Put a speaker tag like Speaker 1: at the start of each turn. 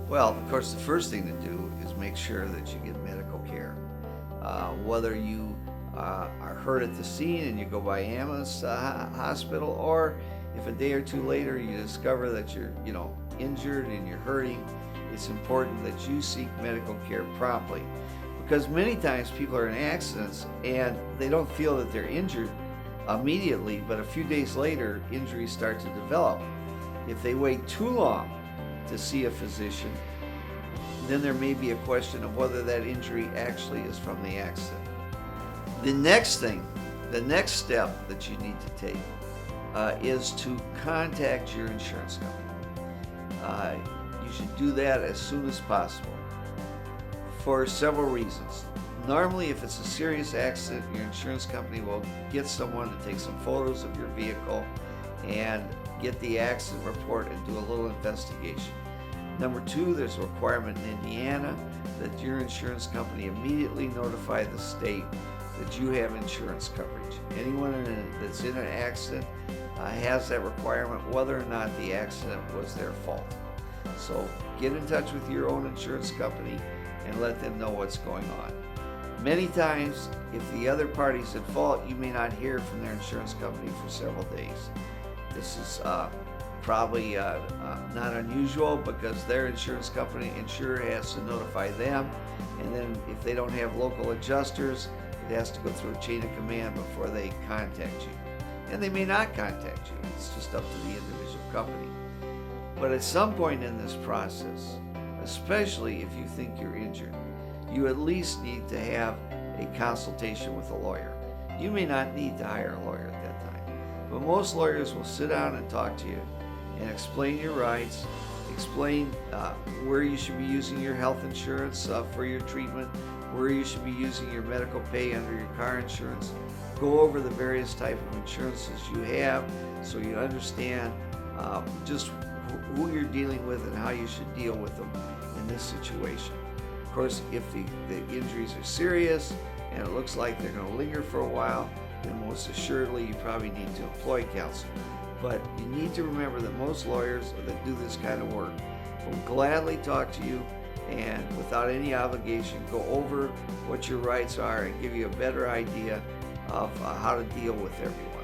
Speaker 1: Well, of course, the first thing to do is make sure that you get medical care. Whether you are hurt at the scene and you go by ambulance to hospital, or if a day or two later you discover that you're, injured and you're hurting, it's important that you seek medical care promptly. Because many times people are in accidents and they don't feel that they're injured immediately, but a few days later, injuries start to develop. If they wait too long to see a physician, then there may be a question of whether that injury actually is from the accident. The next step that you need to take is to contact your insurance company. You should do that as soon as possible for several reasons. Normally, if it's a serious accident, your insurance company will get someone to take some photos of your vehicle and get the accident report and do a little investigation. Number two, there's a requirement in Indiana that your insurance company immediately notify the state that you have insurance coverage. Anyone that's in an accident has that requirement, whether or not the accident was their fault. So get in touch with your own insurance company and let them know what's going on. Many times, if the other party's at fault, you may not hear from their insurance company for several days. This is probably not unusual, because their insurer has to notify them, and then if they don't have local adjusters, it has to go through a chain of command before they contact you. And they may not contact you. It's just up to the individual company. But at some point in this process, especially if you think you're injured, you at least need to have a consultation with a lawyer. You may not need to hire a lawyer at that time, but most lawyers will sit down and talk to you and explain your rights, explain where you should be using your health insurance for your treatment, where you should be using your medical pay under your car insurance. Go over the various type of insurances you have so you understand just who you're dealing with and how you should deal with them in this situation. Of course, if the injuries are serious and it looks like they're going to linger for a while, then most assuredly you probably need to employ counsel. But you need to remember that most lawyers that do this kind of work will gladly talk to you and without any obligation go over what your rights are and give you a better idea of how to deal with everyone.